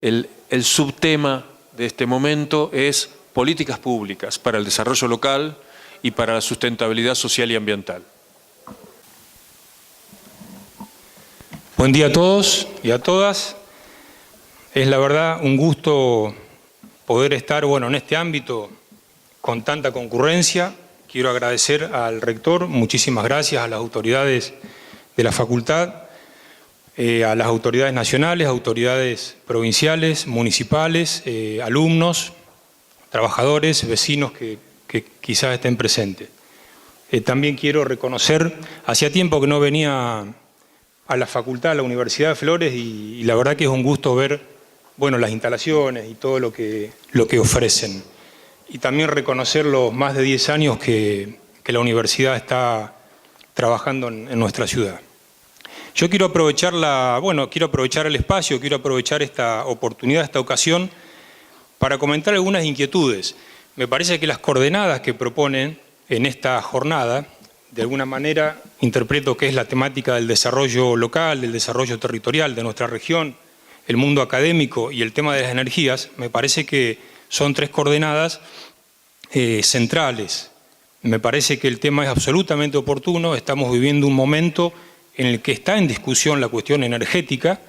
El subtema de este momento es políticas públicas para el desarrollo local y para la sustentabilidad social y ambiental. Buen día a todos y a todas. Es la verdad un gusto poder estar en este ámbito con tanta concurrencia. Quiero agradecer al rector, muchísimas gracias a las autoridades de la facultad, a las autoridades nacionales, autoridades provinciales, municipales, alumnos, trabajadores, vecinos que quizás estén presentes. También quiero reconocer, hacía tiempo que no venía a la facultad, a la Universidad de Flores, y la verdad que es un gusto ver las instalaciones y todo lo que ofrecen. Y también reconocer los más de 10 años que la universidad está trabajando en nuestra ciudad. Yo quiero aprovechar el espacio, quiero aprovechar esta oportunidad, esta ocasión, para comentar algunas inquietudes. Me parece que las coordenadas que proponen en esta jornada, de alguna manera interpreto que es la temática del desarrollo local, del desarrollo territorial de nuestra región, el mundo académico y el tema de las energías, me parece que son tres coordenadas centrales. Me parece que el tema es absolutamente oportuno, estamos viviendo un momento en el que está en discusión la cuestión energética.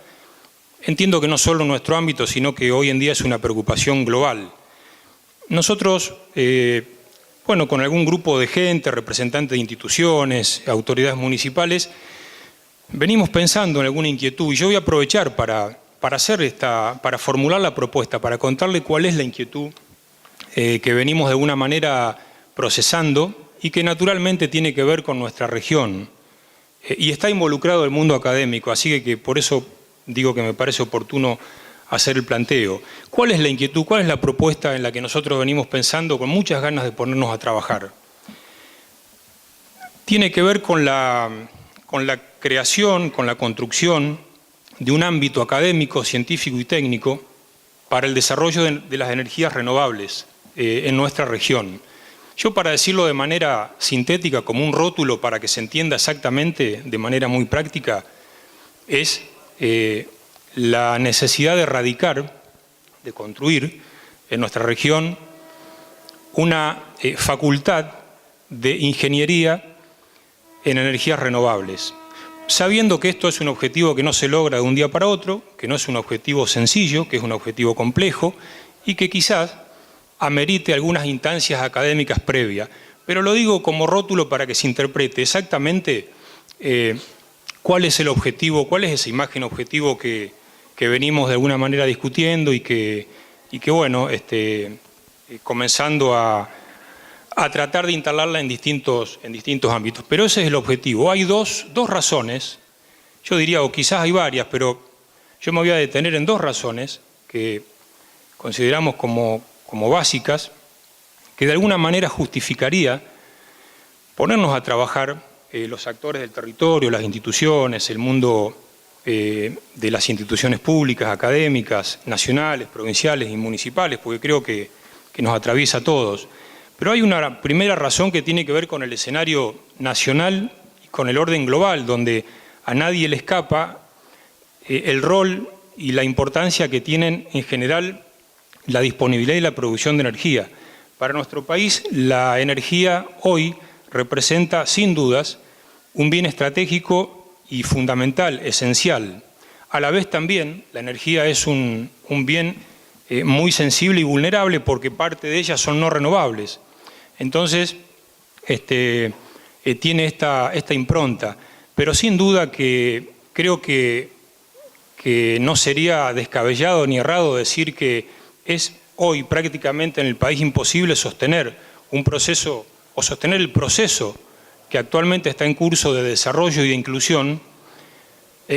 Entiendo que no solo en nuestro ámbito, sino que hoy en día es una preocupación global. Nosotros, con algún grupo de gente, representantes de instituciones, autoridades municipales, venimos pensando en alguna inquietud, y yo voy a aprovechar para formular la propuesta, para contarle cuál es la inquietud que venimos de alguna manera procesando y que naturalmente tiene que ver con nuestra región. Y está involucrado el mundo académico, así que por eso digo que me parece oportuno hacer el planteo. ¿Cuál es la inquietud? ¿Cuál es la propuesta en la que nosotros venimos pensando con muchas ganas de ponernos a trabajar? Tiene que ver con la creación, con la construcción de un ámbito académico, científico y técnico para el desarrollo de las energías renovables en nuestra región. Yo, para decirlo de manera sintética, como un rótulo para que se entienda exactamente de manera muy práctica, es la necesidad de erradicar, de construir en nuestra región una facultad de ingeniería en energías renovables, sabiendo que esto es un objetivo que no se logra de un día para otro, que no es un objetivo sencillo, que es un objetivo complejo y que quizás amerite algunas instancias académicas previas. Pero lo digo como rótulo para que se interprete exactamente cuál es el objetivo, cuál es esa imagen objetivo que venimos de alguna manera discutiendo y que comenzando a tratar de instalarla en distintos ámbitos. Pero ese es el objetivo. Hay dos razones, yo diría, o quizás hay varias, pero yo me voy a detener en dos razones que consideramos como básicas, que de alguna manera justificaría ponernos a trabajar los actores del territorio, las instituciones, el mundo de las instituciones públicas, académicas, nacionales, provinciales y municipales, porque creo que nos atraviesa a todos. Pero hay una primera razón que tiene que ver con el escenario nacional y con el orden global, donde a nadie le escapa el rol y la importancia que tienen en general la disponibilidad y la producción de energía. Para nuestro país, la energía hoy representa, sin dudas, un bien estratégico y fundamental, esencial. A la vez también, la energía es un bien muy sensible y vulnerable porque parte de ellas son no renovables. Entonces, tiene esta impronta. Pero sin duda que creo que no sería descabellado ni errado decir que es hoy prácticamente en el país imposible sostener un proceso o sostener el proceso que actualmente está en curso de desarrollo y de inclusión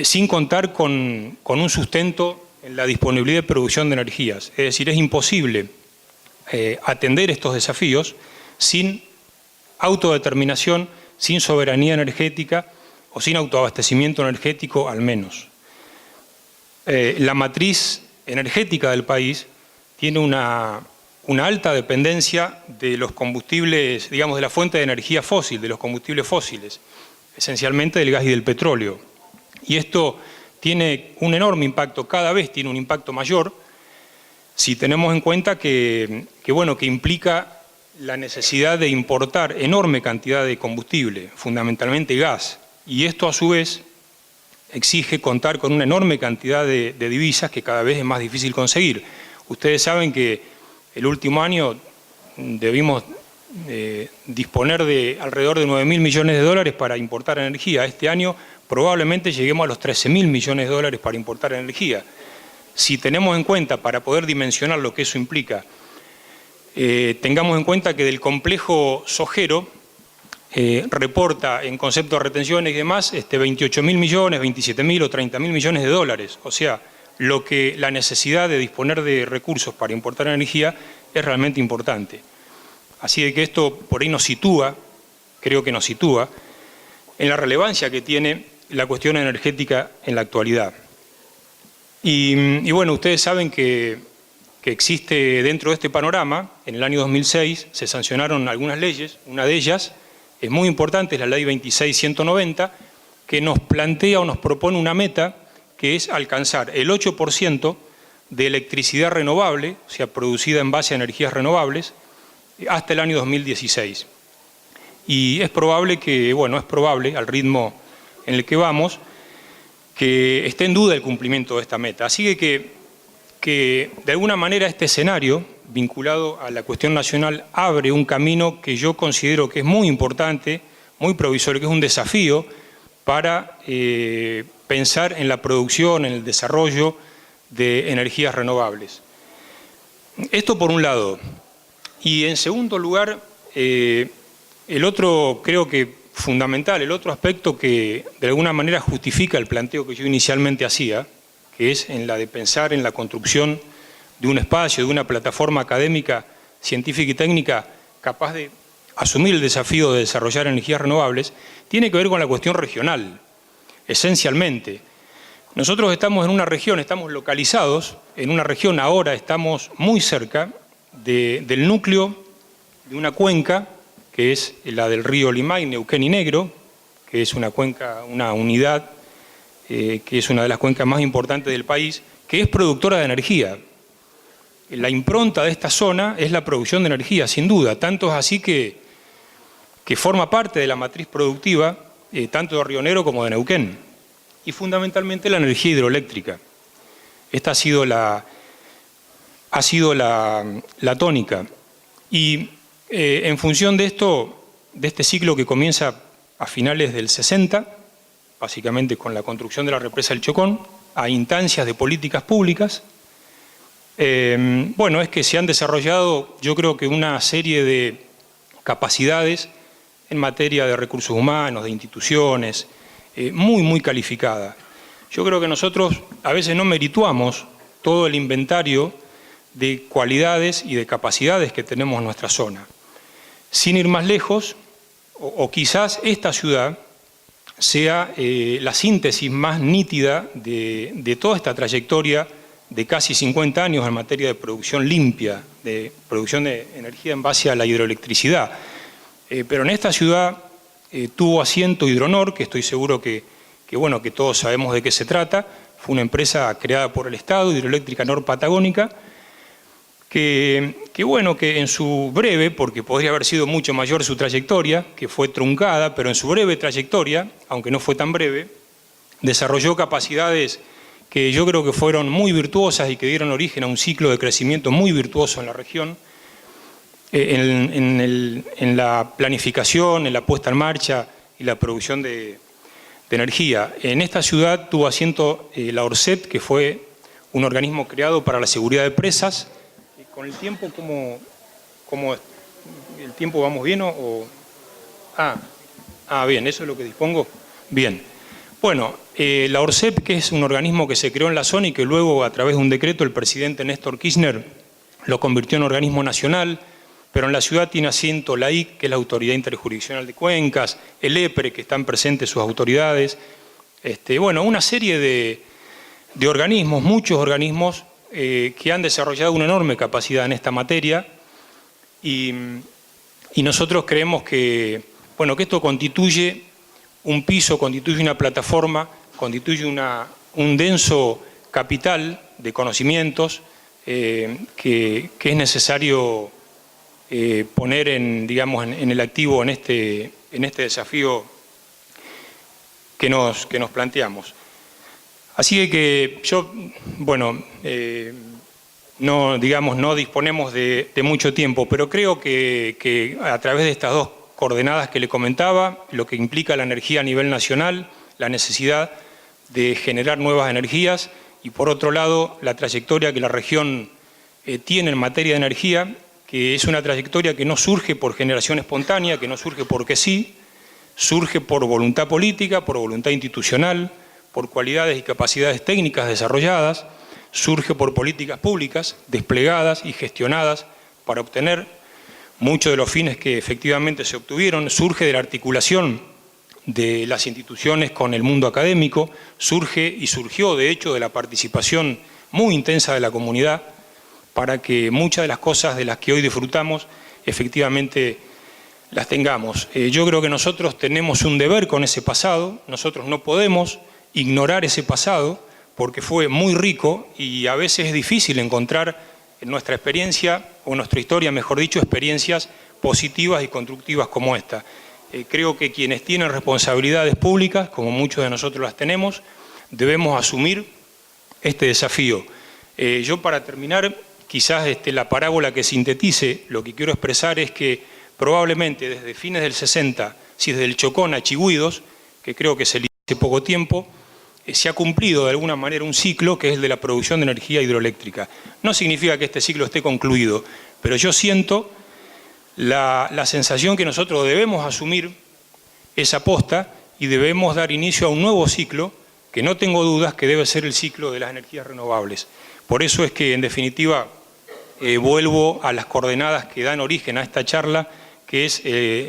sin contar con un sustento en la disponibilidad de producción de energías. Es decir, es imposible atender estos desafíos sin autodeterminación, sin soberanía energética o sin autoabastecimiento energético al menos. La matriz energética del país tiene una alta dependencia de los combustibles, digamos, de la fuente de energía fósil, de los combustibles fósiles, esencialmente del gas y del petróleo. Y esto tiene un enorme impacto, cada vez tiene un impacto mayor si tenemos en cuenta que implica la necesidad de importar enorme cantidad de combustible, fundamentalmente gas, y esto a su vez exige contar con una enorme cantidad de divisas que cada vez es más difícil conseguir. Ustedes saben que el último año debimos disponer de alrededor de 9.000 millones de dólares para importar energía. Este año probablemente lleguemos a los 13.000 millones de dólares para importar energía. Si tenemos en cuenta, para poder dimensionar lo que eso implica, tengamos en cuenta que del complejo sojero reporta en concepto de retenciones y demás 28.000 millones, 27.000 o 30.000 millones de dólares. O sea, la necesidad de disponer de recursos para importar energía es realmente importante. Así de que esto por ahí nos sitúa, creo que nos sitúa, en la relevancia que tiene la cuestión energética en la actualidad. Y bueno, ustedes saben que existe dentro de este panorama, en el año 2006 se sancionaron algunas leyes, una de ellas es muy importante, es la ley 26.190, que nos plantea o nos propone una meta que es alcanzar el 8% de electricidad renovable, o sea, producida en base a energías renovables, hasta el año 2016. Y es probable que, al ritmo en el que vamos, que esté en duda el cumplimiento de esta meta. Así que de alguna manera este escenario, vinculado a la cuestión nacional, abre un camino que yo considero que es muy importante, muy provisorio, que es un desafío para pensar en la producción, en el desarrollo de energías renovables. Esto por un lado. Y en segundo lugar, el otro, creo que fundamental, el otro aspecto que de alguna manera justifica el planteo que yo inicialmente hacía, que es en la de pensar en la construcción de un espacio, de una plataforma académica, científica y técnica capaz de asumir el desafío de desarrollar energías renovables, tiene que ver con la cuestión regional, esencialmente. Nosotros estamos en una región, estamos localizados en una región, ahora estamos muy cerca del núcleo de una cuenca, que es la del río Limay, Neuquén y Negro, que es una cuenca, una unidad, que es una de las cuencas más importantes del país, que es productora de energía. La impronta de esta zona es la producción de energía, sin duda, tanto es así que forma parte de la matriz productiva, tanto de Río Negro como de Neuquén, y fundamentalmente la energía hidroeléctrica. Esta ha sido la tónica. Y en función de esto, de este ciclo que comienza a finales del 60, básicamente con la construcción de la represa del Chocón, a instancias de políticas públicas, es que se han desarrollado, yo creo que una serie de capacidades en materia de recursos humanos, de instituciones, muy calificada. Yo creo que nosotros a veces no merituamos todo el inventario de cualidades y de capacidades que tenemos en nuestra zona. Sin ir más lejos, o quizás esta ciudad sea la síntesis más nítida de toda esta trayectoria de casi 50 años en materia de producción limpia, de producción de energía en base a la hidroelectricidad. Pero en esta ciudad tuvo asiento Hidronor, que estoy seguro que todos sabemos de qué se trata. Fue una empresa creada por el Estado, Hidroeléctrica Norpatagónica, que en su breve, porque podría haber sido mucho mayor su trayectoria, que fue truncada, pero en su breve trayectoria, aunque no fue tan breve, desarrolló capacidades que yo creo que fueron muy virtuosas y que dieron origen a un ciclo de crecimiento muy virtuoso en la región, en la planificación, en la puesta en marcha y la producción de energía. En esta ciudad tuvo asiento la ORCEP, que fue un organismo creado para la seguridad de presas. Con el tiempo, ¿cómo el tiempo vamos bien o...? Bien, eso es lo que dispongo. Bien. Bueno, la ORCEP, que es un organismo que se creó en la zona y que luego, a través de un decreto, el presidente Néstor Kirchner lo convirtió en organismo nacional, pero en la ciudad tiene asiento la IC, que es la Autoridad Interjurisdiccional de Cuencas, el EPRE, que están presentes sus autoridades, una serie de organismos, muchos organismos, que han desarrollado una enorme capacidad en esta materia y nosotros creemos que esto constituye un piso, constituye una plataforma, constituye un denso capital de conocimientos que es necesario poner en el activo en este desafío que nos planteamos. Así que yo, bueno, no disponemos de mucho tiempo, pero creo que a través de estas dos coordenadas que le comentaba, lo que implica la energía a nivel nacional, la necesidad de generar nuevas energías y por otro lado la trayectoria que la región tiene en materia de energía, que es una trayectoria que no surge por generación espontánea, que no surge porque sí, surge por voluntad política, por voluntad institucional, por cualidades y capacidades técnicas desarrolladas, surge por políticas públicas desplegadas y gestionadas para obtener muchos de los fines que efectivamente se obtuvieron, surge de la articulación de las instituciones con el mundo académico, surge y surgió de hecho de la participación muy intensa de la comunidad para que muchas de las cosas de las que hoy disfrutamos efectivamente las tengamos. Yo creo que nosotros tenemos un deber con ese pasado, nosotros no podemos ignorar ese pasado porque fue muy rico y a veces es difícil encontrar en nuestra experiencia, o en nuestra historia, mejor dicho, experiencias positivas y constructivas como esta. Creo que quienes tienen responsabilidades públicas, como muchos de nosotros las tenemos, debemos asumir este desafío. Yo para terminar, quizás la parábola que sintetice lo que quiero expresar es que probablemente desde fines del 60, si desde el Chocón a Chigüidos, que creo que se le hace poco tiempo, se ha cumplido de alguna manera un ciclo que es el de la producción de energía hidroeléctrica. No significa que este ciclo esté concluido, pero yo siento la sensación que nosotros debemos asumir esa posta y debemos dar inicio a un nuevo ciclo que no tengo dudas que debe ser el ciclo de las energías renovables. Por eso es que en definitiva vuelvo a las coordenadas que dan origen a esta charla, que es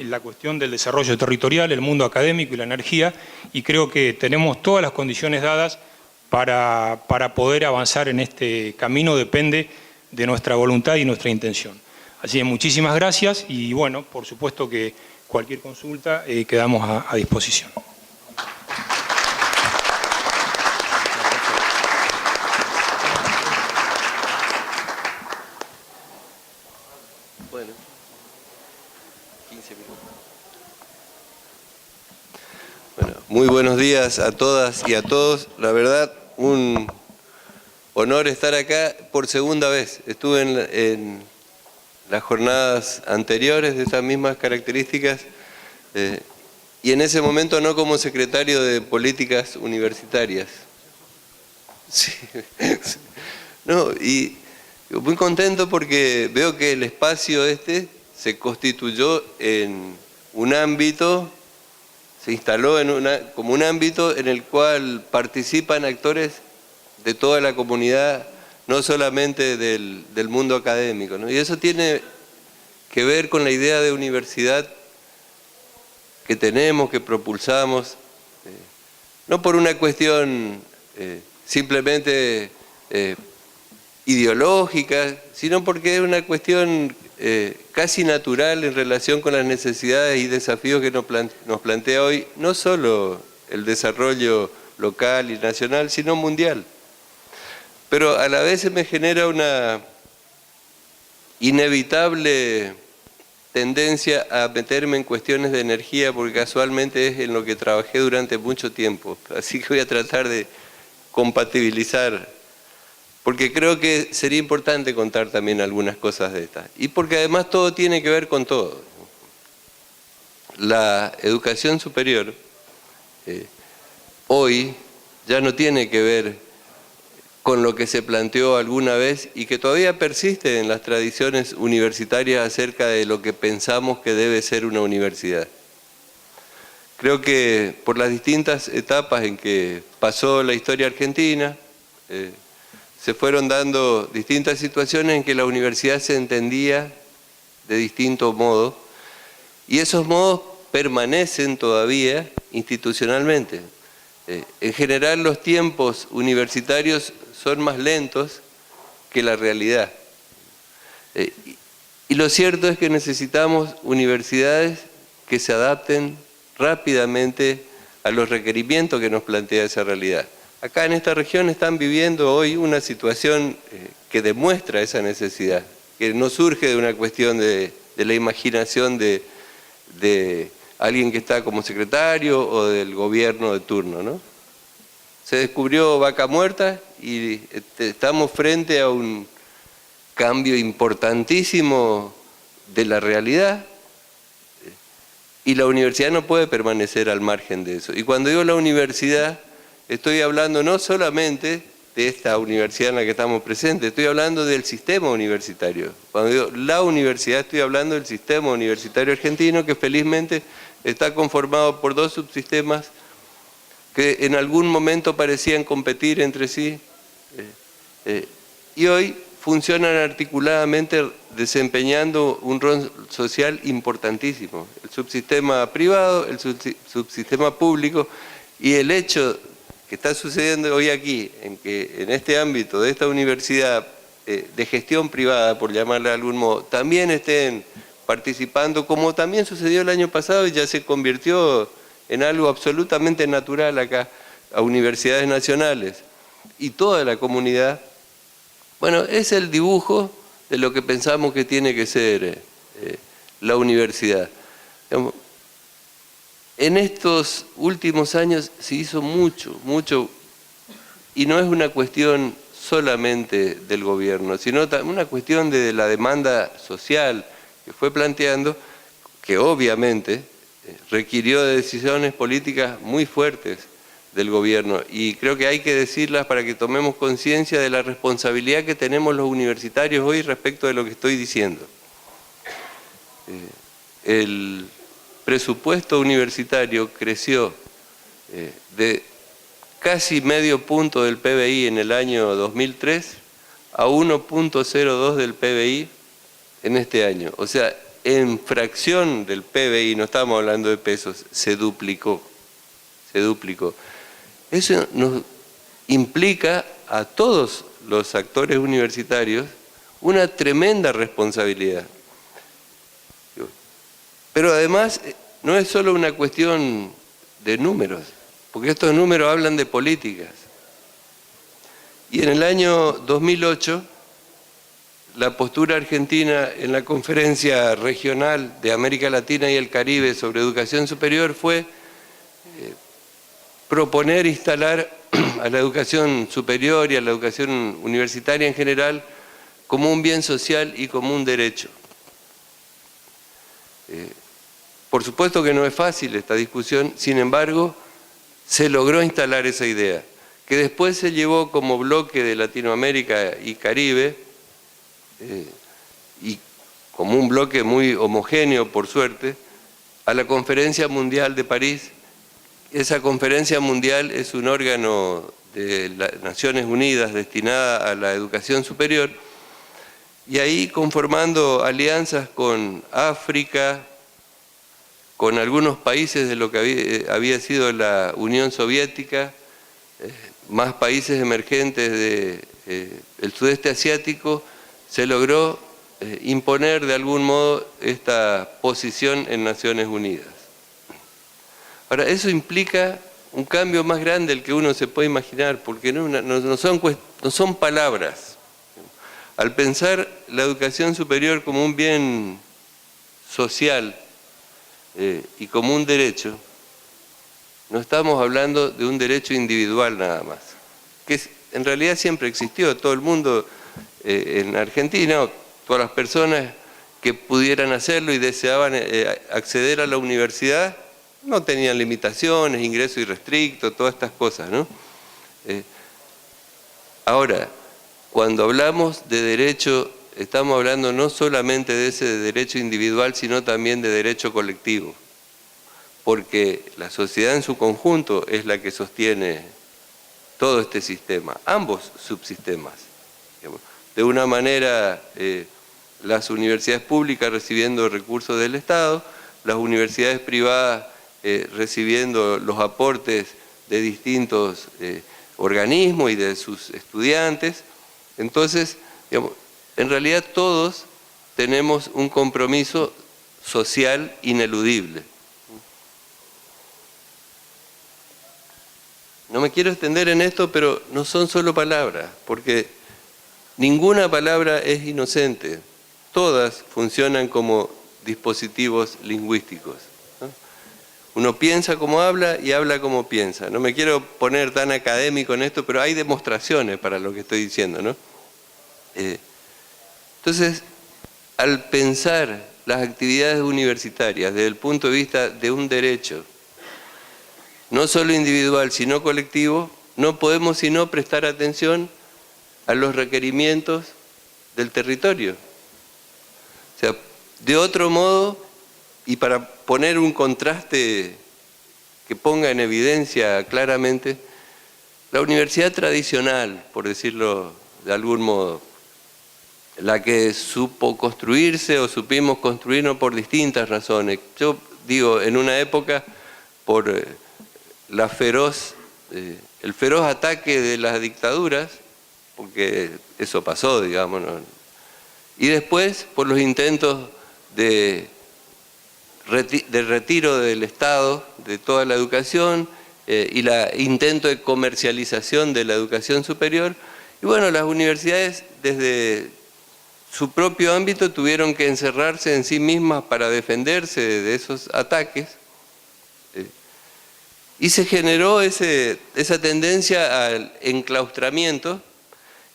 la cuestión del desarrollo territorial, el mundo académico y la energía, y creo que tenemos todas las condiciones dadas para poder avanzar en este camino, depende de nuestra voluntad y nuestra intención. Así que muchísimas gracias y bueno, por supuesto que cualquier consulta quedamos a disposición. Bueno, 15 minutos. Bueno, muy buenos días a todas y a todos. La verdad, un honor estar acá por segunda vez. Estuve en las jornadas anteriores de esas mismas características y en ese momento no como secretario de Políticas Universitarias. Sí. No, y muy contento porque veo que el espacio se constituyó en un ámbito, se instaló como un ámbito en el cual participan actores de toda la comunidad, no solamente del mundo académico, ¿no? Y eso tiene que ver con la idea de universidad que tenemos, que propulsamos, no por una cuestión simplemente ideológica, sino porque es una cuestión casi natural en relación con las necesidades y desafíos que nos plantea hoy, no solo el desarrollo local y nacional, sino mundial. Pero a la vez se me genera una inevitable tendencia a meterme en cuestiones de energía, porque casualmente es en lo que trabajé durante mucho tiempo. Así que voy a tratar de compatibilizar, porque creo que sería importante contar también algunas cosas de estas. Y porque además todo tiene que ver con todo. La educación superior hoy ya no tiene que ver con lo que se planteó alguna vez y que todavía persiste en las tradiciones universitarias acerca de lo que pensamos que debe ser una universidad. Creo que por las distintas etapas en que pasó la historia argentina, se fueron dando distintas situaciones en que la universidad se entendía de distinto modo y esos modos permanecen todavía institucionalmente. En general los tiempos universitarios son más lentos que la realidad. Y lo cierto es que necesitamos universidades que se adapten rápidamente a los requerimientos que nos plantea esa realidad. acá en esta región están viviendo hoy una situación que demuestra esa necesidad, que no surge de una cuestión de la imaginación de alguien que está como secretario o del gobierno de turno, ¿no? Se descubrió Vaca Muerta y estamos frente a un cambio importantísimo de la realidad y la universidad no puede permanecer al margen de eso. Y cuando digo la universidad, estoy hablando no solamente de esta universidad en la que estamos presentes, estoy hablando del sistema universitario. Cuando digo la universidad, estoy hablando del sistema universitario argentino, que felizmente está conformado por dos subsistemas que en algún momento parecían competir entre sí, y hoy funcionan articuladamente desempeñando un rol social importantísimo. El subsistema privado, el subsistema público, y el hecho que está sucediendo hoy aquí, en que en este ámbito de esta universidad de gestión privada, por llamarla de algún modo, también estén participando, como también sucedió el año pasado y ya se convirtió en algo absolutamente natural acá, a universidades nacionales y toda la comunidad. Bueno, es el dibujo de lo que pensamos que tiene que ser la universidad. En estos últimos años se hizo mucho, y no es una cuestión solamente del gobierno, sino una cuestión de la demanda social que fue planteando, que obviamente requirió de decisiones políticas muy fuertes del gobierno, y creo que hay que decirlas para que tomemos conciencia de la responsabilidad que tenemos los universitarios hoy respecto de lo que estoy diciendo. El presupuesto universitario creció de casi medio punto del PBI en el año 2003 a 1.02 del PBI en este año. O sea, en fracción del PBI, no estamos hablando de pesos, se duplicó. Eso nos implica a todos los actores universitarios una tremenda responsabilidad. Pero además no es solo una cuestión de números, porque estos números hablan de políticas. Y en el año 2008, la postura argentina en la Conferencia Regional de América Latina y el Caribe sobre Educación Superior fue proponer instalar a la educación superior y a la educación universitaria en general como un bien social y como un derecho. Por supuesto que no es fácil esta discusión, sin embargo, se logró instalar esa idea, que después se llevó como bloque de Latinoamérica y Caribe, y como un bloque muy homogéneo, por suerte, a la Conferencia Mundial de París. Esa Conferencia Mundial es un órgano de las Naciones Unidas destinada a la educación superior, y ahí conformando alianzas con África, con algunos países de lo que había sido la Unión Soviética, más países emergentes del sudeste asiático, se logró imponer de algún modo esta posición en Naciones Unidas. Ahora, eso implica un cambio más grande del que uno se puede imaginar, porque no son palabras. Al pensar la educación superior como un bien social, y como un derecho, no estamos hablando de un derecho individual nada más, que en realidad siempre existió. Todo el mundo en Argentina, todas las personas que pudieran hacerlo y deseaban acceder a la universidad, no tenían limitaciones, ingreso irrestricto, todas estas cosas, ¿no? Ahora, cuando hablamos de derecho, estamos hablando no solamente de ese derecho individual, sino también de derecho colectivo, porque la sociedad en su conjunto es la que sostiene todo este sistema, ambos subsistemas. De una manera, las universidades públicas recibiendo recursos del Estado, las universidades privadas recibiendo los aportes de distintos organismos y de sus estudiantes. Entonces, digamos, en realidad todos tenemos un compromiso social ineludible. no me quiero extender en esto, pero no son solo palabras, porque ninguna palabra es inocente. Todas funcionan como dispositivos lingüísticos, ¿no? Uno piensa como habla y habla como piensa. No me quiero poner tan académico en esto, pero hay demostraciones para lo que estoy diciendo, ¿no? Entonces, al pensar las actividades universitarias desde el punto de vista de un derecho, no solo individual, sino colectivo, no podemos sino prestar atención a los requerimientos del territorio. O sea, de otro modo, y para poner un contraste que ponga en evidencia claramente, la universidad tradicional, por decirlo de algún modo, la que supo construirse o supimos construirnos por distintas razones. Yo digo, en una época, por el feroz ataque de las dictaduras, porque eso pasó, digamos, ¿no? Y después por los intentos de retiro del Estado de toda la educación y el intento de comercialización de la educación superior. Y bueno, las universidades desde su propio ámbito tuvieron que encerrarse en sí mismas para defenderse de esos ataques. Y se generó esa tendencia al enclaustramiento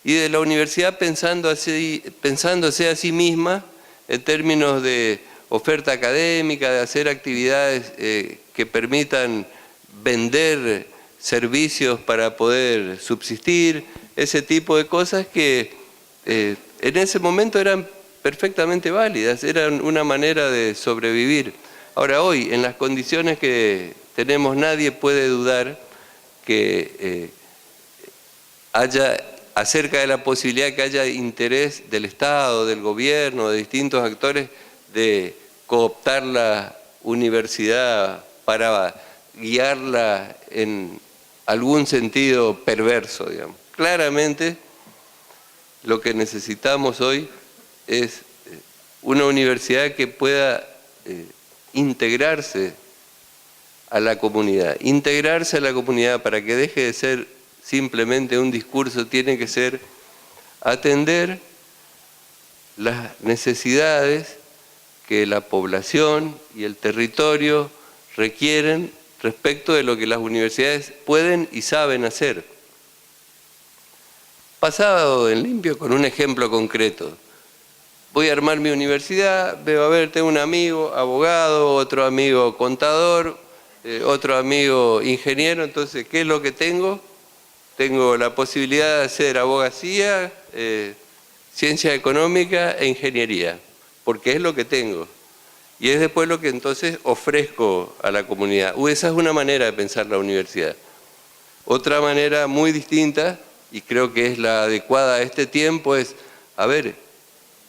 y de la universidad pensándose a sí misma en términos de oferta académica, de hacer actividades que permitan vender servicios para poder subsistir, ese tipo de cosas que en ese momento eran perfectamente válidas, eran una manera de sobrevivir. Ahora hoy, en las condiciones que tenemos, nadie puede dudar que haya, acerca de la posibilidad que haya interés del Estado, del gobierno, de distintos actores, de cooptar la universidad para guiarla en algún sentido perverso, digamos. Claramente, lo que necesitamos hoy es una universidad que pueda integrarse a la comunidad. Integrarse a la comunidad para que deje de ser simplemente un discurso, tiene que ser atender las necesidades que la población y el territorio requieren respecto de lo que las universidades pueden y saben hacer. Pasado en limpio con un ejemplo concreto. Voy a armar mi universidad, veo, a ver, tengo un amigo abogado, otro amigo contador, otro amigo ingeniero, entonces, ¿qué es lo que tengo? Tengo la posibilidad de hacer abogacía, ciencia económica e ingeniería, porque es lo que tengo. Y es después lo que entonces ofrezco a la comunidad. Esa es una manera de pensar la universidad. Otra manera muy distinta, y creo que es la adecuada a este tiempo, es, a ver,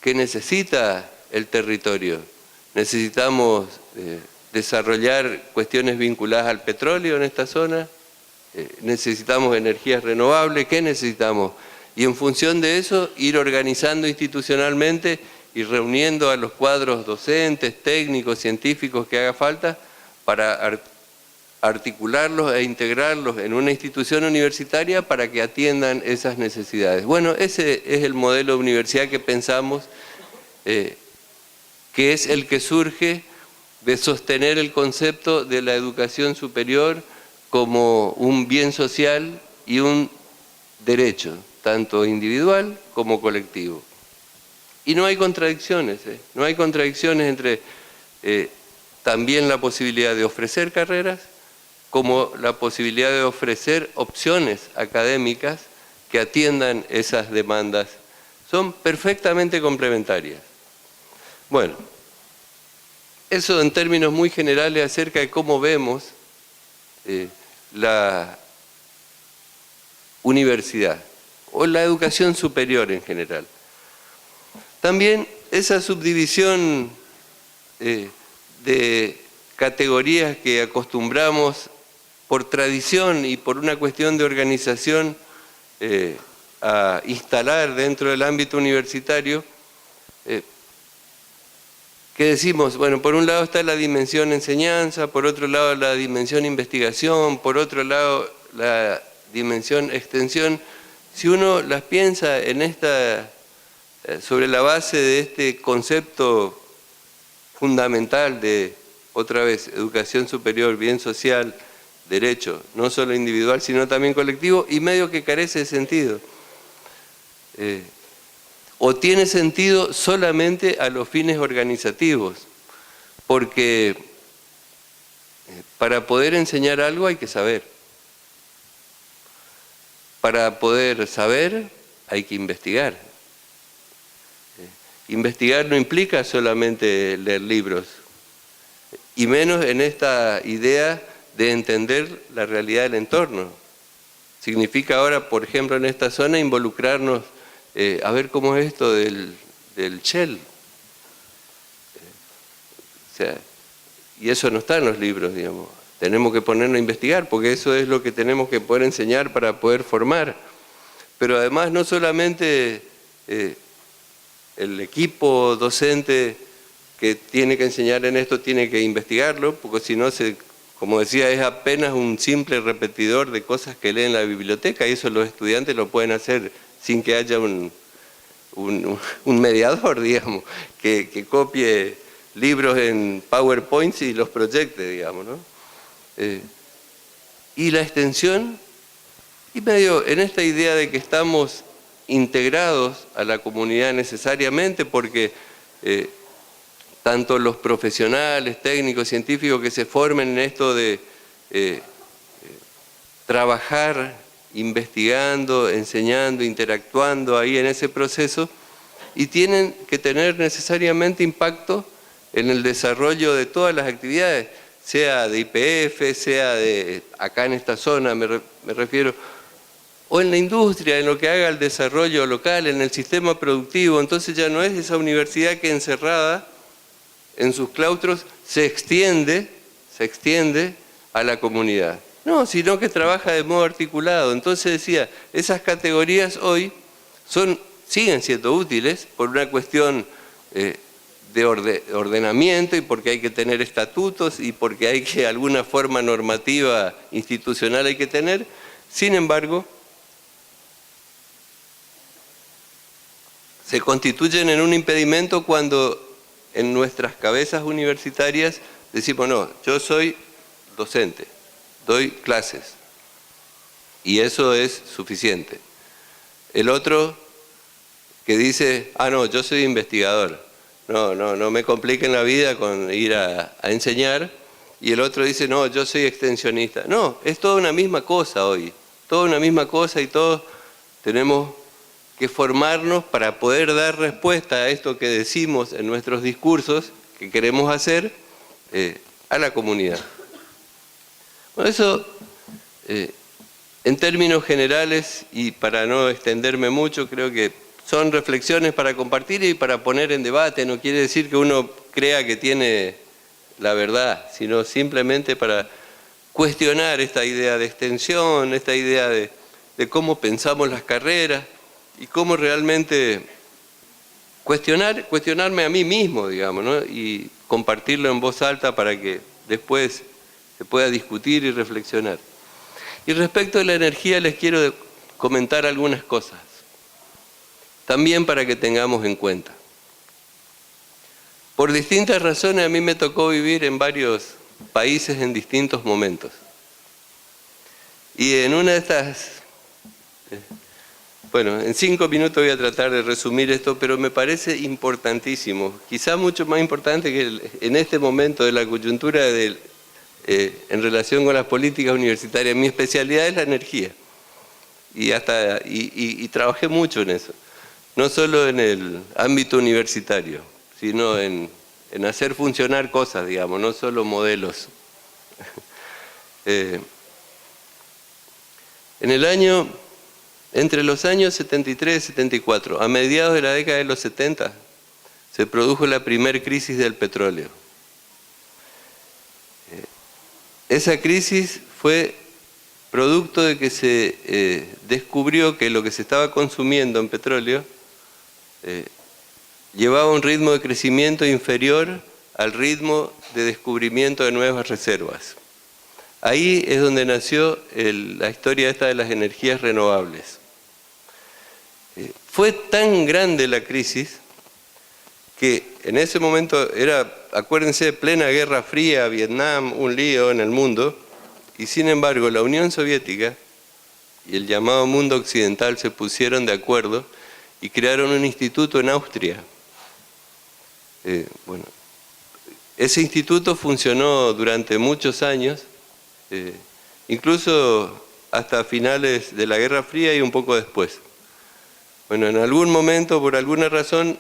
¿qué necesita el territorio? Necesitamos desarrollar cuestiones vinculadas al petróleo en esta zona, necesitamos energías renovables, ¿qué necesitamos? Y en función de eso, ir organizando institucionalmente y reuniendo a los cuadros docentes, técnicos, científicos que haga falta para articularlos e integrarlos en una institución universitaria para que atiendan esas necesidades. Bueno, ese es el modelo de universidad que pensamos, que es el que surge de sostener el concepto de la educación superior como un bien social y un derecho, tanto individual como colectivo. Y no hay contradicciones, no hay contradicciones entre también la posibilidad de ofrecer carreras como la posibilidad de ofrecer opciones académicas que atiendan esas demandas. Son perfectamente complementarias. Bueno, eso en términos muy generales acerca de cómo vemos la universidad o la educación superior en general. También esa subdivisión de categorías que acostumbramos por tradición y por una cuestión de organización a instalar dentro del ámbito universitario, que decimos, bueno, por un lado está la dimensión enseñanza, por otro lado la dimensión investigación, por otro lado la dimensión extensión, si uno las piensa en sobre la base de este concepto fundamental de, otra vez, educación superior, bien social, derecho, no solo individual, sino también colectivo, y medio que carece de sentido. O tiene sentido solamente a los fines organizativos, porque para poder enseñar algo hay que saber. Para poder saber hay que investigar. Investigar no implica solamente leer libros, y menos en esta idea de entender la realidad del entorno. Significa ahora, por ejemplo, en esta zona, involucrarnos a ver cómo es esto del Shell. O sea, y eso no está en los libros, digamos. Tenemos que ponernos a investigar, porque eso es lo que tenemos que poder enseñar para poder formar. Pero además no solamente el equipo docente que tiene que enseñar en esto tiene que investigarlo, porque si no, como decía, es apenas un simple repetidor de cosas que leen en la biblioteca, y eso los estudiantes lo pueden hacer sin que haya un mediador, digamos, que copie libros en PowerPoint y los proyecte, digamos, ¿no? Y la extensión, y medio en esta idea de que estamos integrados a la comunidad necesariamente, porque tanto los profesionales, técnicos, científicos que se formen en esto de trabajar investigando, enseñando, interactuando ahí en ese proceso, y tienen que tener necesariamente impacto en el desarrollo de todas las actividades, sea de YPF, sea de acá en esta zona, me refiero, o en la industria, en lo que haga el desarrollo local, en el sistema productivo. Entonces ya no es esa universidad que encerrada en sus claustros se extiende a la comunidad. No, sino que trabaja de modo articulado. Entonces decía, esas categorías hoy siguen siendo útiles por una cuestión de ordenamiento, y porque hay que tener estatutos, y porque hay que alguna forma normativa institucional hay que tener. Sin embargo, se constituyen en un impedimento cuando en nuestras cabezas universitarias decimos, no, yo soy docente, doy clases, y eso es suficiente. El otro que dice, no, yo soy investigador, no me compliquen la vida con ir a enseñar, y el otro dice, no, yo soy extensionista. No, es toda una misma cosa hoy, toda una misma cosa, y todos tenemos que formarnos para poder dar respuesta a esto que decimos en nuestros discursos que queremos hacer a la comunidad. Bueno, eso en términos generales, y para no extenderme mucho, creo que son reflexiones para compartir y para poner en debate. No quiere decir que uno crea que tiene la verdad, sino simplemente para cuestionar esta idea de extensión, esta idea de cómo pensamos las carreras, y cómo realmente cuestionarme a mí mismo, digamos, ¿no? Y compartirlo en voz alta para que después se pueda discutir y reflexionar. Y respecto a la energía les quiero comentar algunas cosas, también para que tengamos en cuenta. Por distintas razones a mí me tocó vivir en varios países en distintos momentos. Y en una de estas... Bueno, en 5 minutos voy a tratar de resumir esto, pero me parece importantísimo, quizá mucho más importante que en este momento de la coyuntura en relación con las políticas universitarias. Mi especialidad es la energía, y trabajé mucho en eso, no solo en el ámbito universitario, sino en hacer funcionar cosas, digamos, no solo modelos. Entre los años 73 y 74, a mediados de la década de los 70, se produjo la primera crisis del petróleo. Esa crisis fue producto de que se descubrió que lo que se estaba consumiendo en petróleo llevaba un ritmo de crecimiento inferior al ritmo de descubrimiento de nuevas reservas. Ahí es donde nació la historia esta de las energías renovables. Fue tan grande la crisis que en ese momento era, acuérdense, plena Guerra Fría, Vietnam, un lío en el mundo, y sin embargo la Unión Soviética y el llamado mundo occidental se pusieron de acuerdo y crearon un instituto en Austria. Bueno, ese instituto funcionó durante muchos años, incluso hasta finales de la Guerra Fría y un poco después. Bueno, en algún momento, por alguna razón,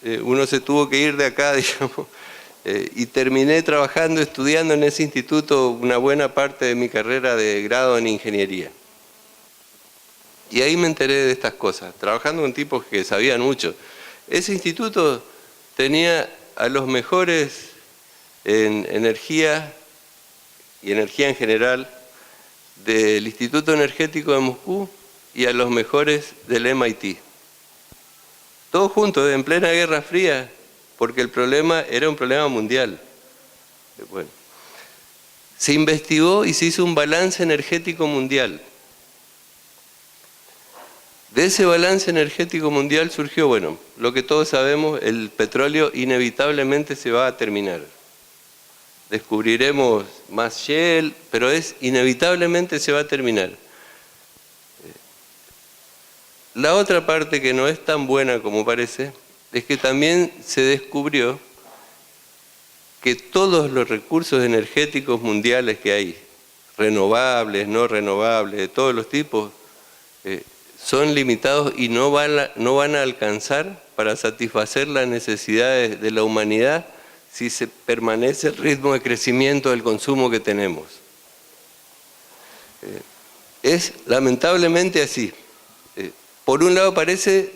uno se tuvo que ir de acá, digamos, y terminé trabajando, estudiando en ese instituto una buena parte de mi carrera de grado en ingeniería. Y ahí me enteré de estas cosas, trabajando con tipos que sabían mucho. Ese instituto tenía a los mejores en energía y energía en general del Instituto Energético de Moscú y a los mejores del MIT. Todos juntos, en plena Guerra Fría, porque el problema era un problema mundial. Bueno, se investigó y se hizo un balance energético mundial. De ese balance energético mundial surgió, bueno, lo que todos sabemos, el petróleo inevitablemente se va a terminar. Descubriremos más shale, pero inevitablemente se va a terminar. La otra parte que no es tan buena como parece, es que también se descubrió que todos los recursos energéticos mundiales que hay, renovables, no renovables, de todos los tipos, son limitados y no van a alcanzar para satisfacer las necesidades de la humanidad si se permanece el ritmo de crecimiento del consumo que tenemos. Es lamentablemente así. Por un lado parece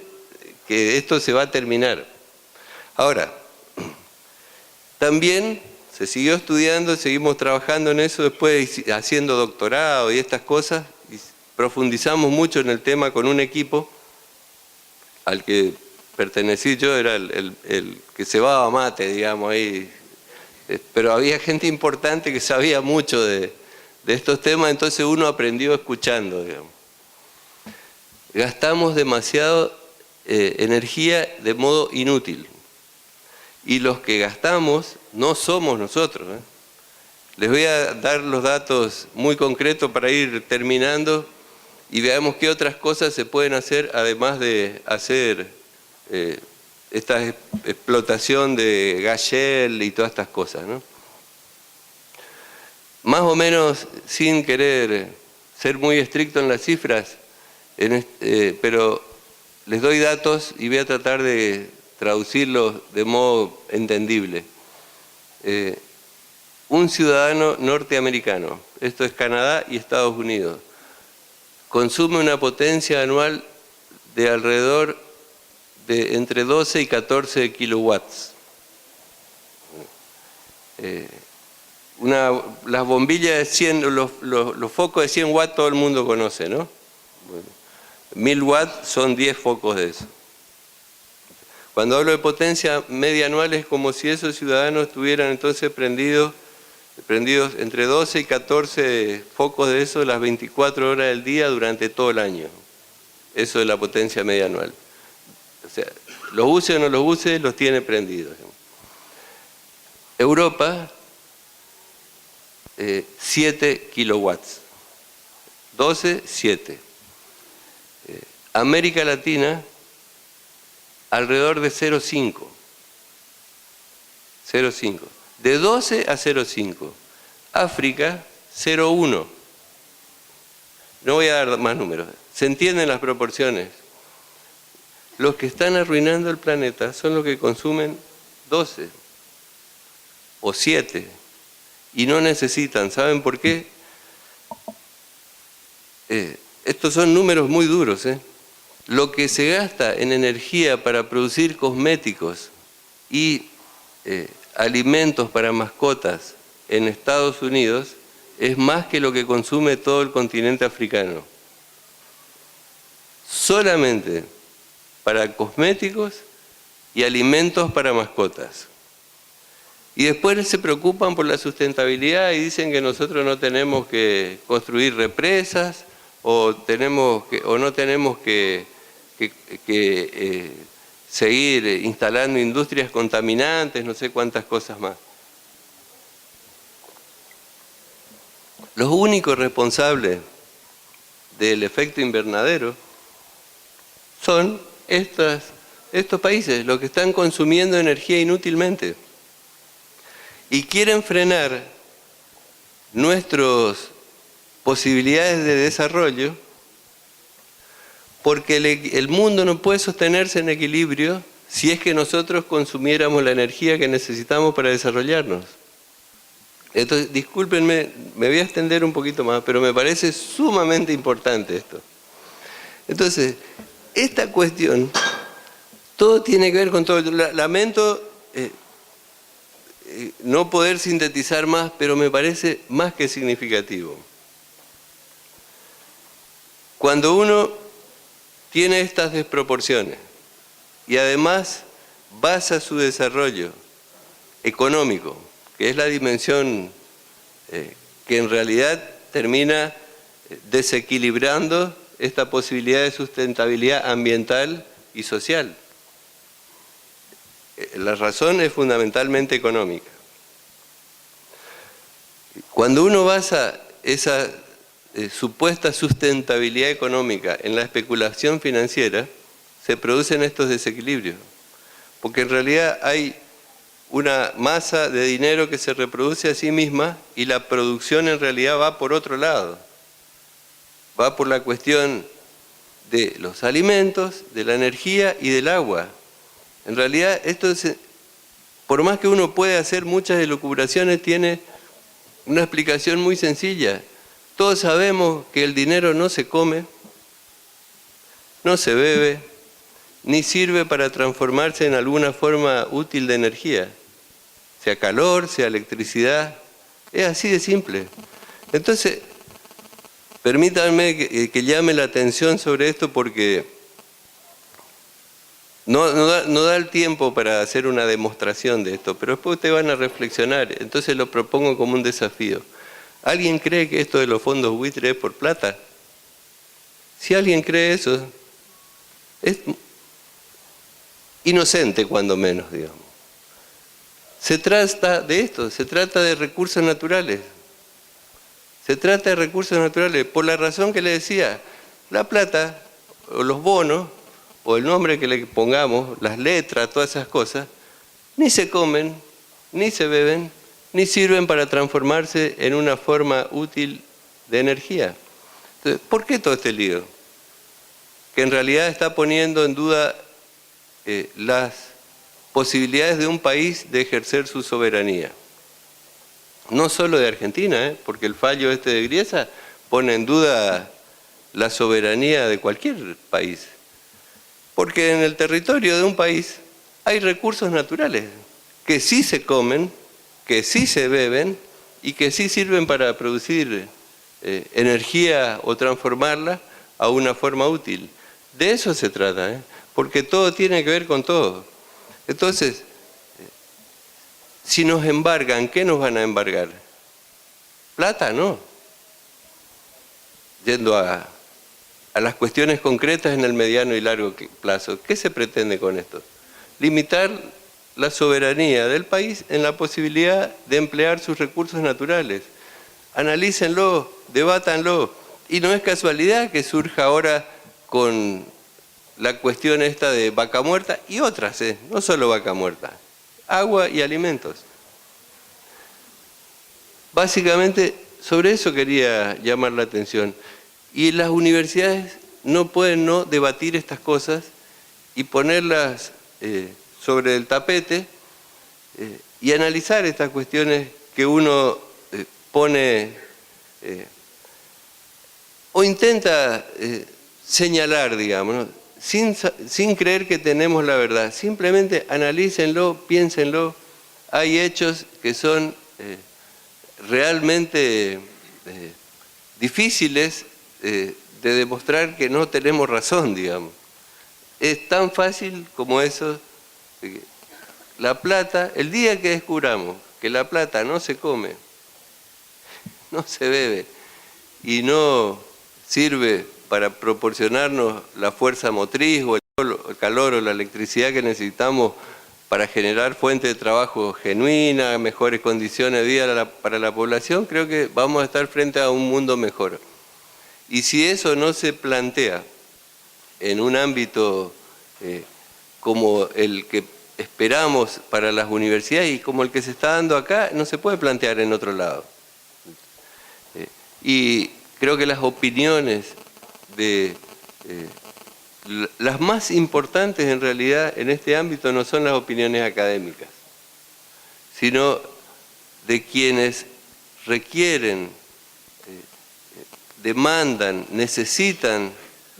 que esto se va a terminar. Ahora, también se siguió estudiando, seguimos trabajando en eso, después haciendo doctorado y estas cosas, y profundizamos mucho en el tema con un equipo al que pertenecí yo, era el que cebaba mate, digamos, ahí. Pero había gente importante que sabía mucho de estos temas, entonces uno aprendió escuchando, digamos. Gastamos demasiado energía de modo inútil. Y los que gastamos no somos nosotros. Les voy a dar los datos muy concretos para ir terminando y veamos qué otras cosas se pueden hacer además de hacer esta explotación de gas shale y todas estas cosas, ¿no? Más o menos, sin querer ser muy estricto en las cifras, pero les doy datos y voy a tratar de traducirlos de modo entendible. Un ciudadano norteamericano, esto es Canadá y Estados Unidos, consume una potencia anual de alrededor de entre 12 y 14 kilowatts. Las bombillas de 100, los focos de 100 watts todo el mundo conoce, ¿no? Bueno, 1000 watts son 10 focos de eso. Cuando hablo de potencia media anual es como si esos ciudadanos estuvieran entonces prendidos entre 12 y 14 focos de eso las 24 horas del día durante todo el año. Eso es la potencia media anual. O sea, los use o no los use, los tiene prendidos. Europa, 7 kilowatts. 12, 7. América Latina, alrededor de 0,5. 0,5. De 12 a 0,5. África, 0,1. No voy a dar más números. ¿Se entienden las proporciones? Los que están arruinando el planeta son los que consumen 12 o 7 y no necesitan. ¿Saben por qué? Estos son números muy duros. Lo que se gasta en energía para producir cosméticos y alimentos para mascotas en Estados Unidos es más que lo que consume todo el continente africano. Solamente para cosméticos y alimentos para mascotas. Y después se preocupan por la sustentabilidad y dicen que nosotros no tenemos que construir represas o no tenemos que seguir instalando industrias contaminantes, no sé cuántas cosas más. Los únicos responsables del efecto invernadero son estos países, los que están consumiendo energía inútilmente. Y quieren frenar nuestras posibilidades de desarrollo porque el mundo no puede sostenerse en equilibrio si es que nosotros consumiéramos la energía que necesitamos para desarrollarnos. Entonces, discúlpenme, me voy a extender un poquito más, pero me parece sumamente importante esto. Entonces, esta cuestión, todo tiene que ver con todo. Lamento no poder sintetizar más, pero me parece más que significativo. Cuando uno tiene estas desproporciones y además basa su desarrollo económico, que es la dimensión que en realidad termina desequilibrando esta posibilidad de sustentabilidad ambiental y social. La razón es fundamentalmente económica. Cuando uno basa esa supuesta sustentabilidad económica en la especulación financiera, se producen estos desequilibrios. Porque en realidad hay una masa de dinero que se reproduce a sí misma y la producción en realidad va por otro lado. Va por la cuestión de los alimentos, de la energía y del agua. En realidad, por más que uno pueda hacer muchas elucubraciones, tiene una explicación muy sencilla. Todos sabemos que el dinero no se come, no se bebe, ni sirve para transformarse en alguna forma útil de energía, sea calor, sea electricidad. Es así de simple. Entonces, permítanme que llame la atención sobre esto porque no da el tiempo para hacer una demostración de esto, pero después ustedes van a reflexionar, entonces lo propongo como un desafío. ¿Alguien cree que esto de los fondos buitre es por plata? Si alguien cree eso, es inocente cuando menos, digamos. Se trata de esto, se trata de recursos naturales. Se trata de recursos naturales, por la razón que le decía, la plata, o los bonos, o el nombre que le pongamos, las letras, todas esas cosas, ni se comen, ni se beben, ni sirven para transformarse en una forma útil de energía. Entonces, ¿por qué todo este lío? Que en realidad está poniendo en duda las posibilidades de un país de ejercer su soberanía. No solo de Argentina, porque el fallo de Griesa pone en duda la soberanía de cualquier país. Porque en el territorio de un país hay recursos naturales que sí se comen, que sí se beben y que sí sirven para producir energía o transformarla a una forma útil. De eso se trata, porque todo tiene que ver con todo. Entonces, si nos embargan, ¿qué nos van a embargar? Plata, no. Yendo a las cuestiones concretas en el mediano y largo plazo. ¿Qué se pretende con esto? Limitar la soberanía del país en la posibilidad de emplear sus recursos naturales. Analícenlo, debátanlo. Y no es casualidad que surja ahora con la cuestión esta de vaca muerta y otras, no solo vaca muerta, agua y alimentos. Básicamente, sobre eso quería llamar la atención. Y las universidades no pueden no debatir estas cosas y ponerlas sobre el tapete y analizar estas cuestiones que uno pone o intenta señalar, digamos, ¿no? sin creer que tenemos la verdad. Simplemente analícenlo, piénsenlo. Hay hechos que son realmente difíciles de demostrar que no tenemos razón, digamos. Es tan fácil como eso. La plata, el día que descubramos que la plata no se come, no se bebe y no sirve para proporcionarnos la fuerza motriz o el calor o la electricidad que necesitamos para generar fuentes de trabajo genuina, mejores condiciones de vida para la población, creo que vamos a estar frente a un mundo mejor. Y si eso no se plantea en un ámbito como el que esperamos para las universidades y como el que se está dando acá, no se puede plantear en otro lado. Y creo que las opiniones las más importantes en realidad en este ámbito no son las opiniones académicas, sino de quienes requieren, demandan, necesitan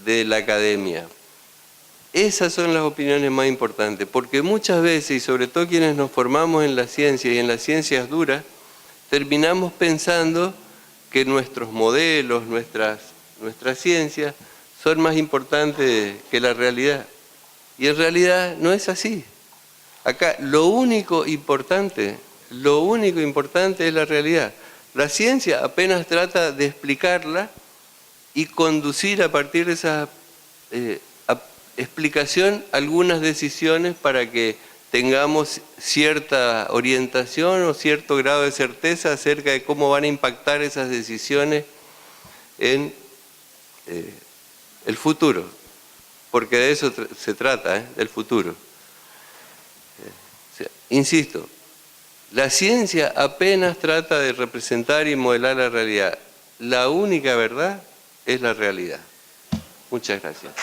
de la academia. Esas son las opiniones más importantes, porque muchas veces, y sobre todo quienes nos formamos en la ciencia y en las ciencias duras, terminamos pensando que nuestros modelos, nuestras ciencias, son más importantes que la realidad. Y en realidad no es así. Acá lo único importante es la realidad. La ciencia apenas trata de explicarla y conducir a partir de esa explicación algunas decisiones para que tengamos cierta orientación o cierto grado de certeza acerca de cómo van a impactar esas decisiones en el futuro, porque de eso se trata, del futuro. O sea, insisto, la ciencia apenas trata de representar y modelar la realidad. La única verdad es la realidad. Muchas gracias.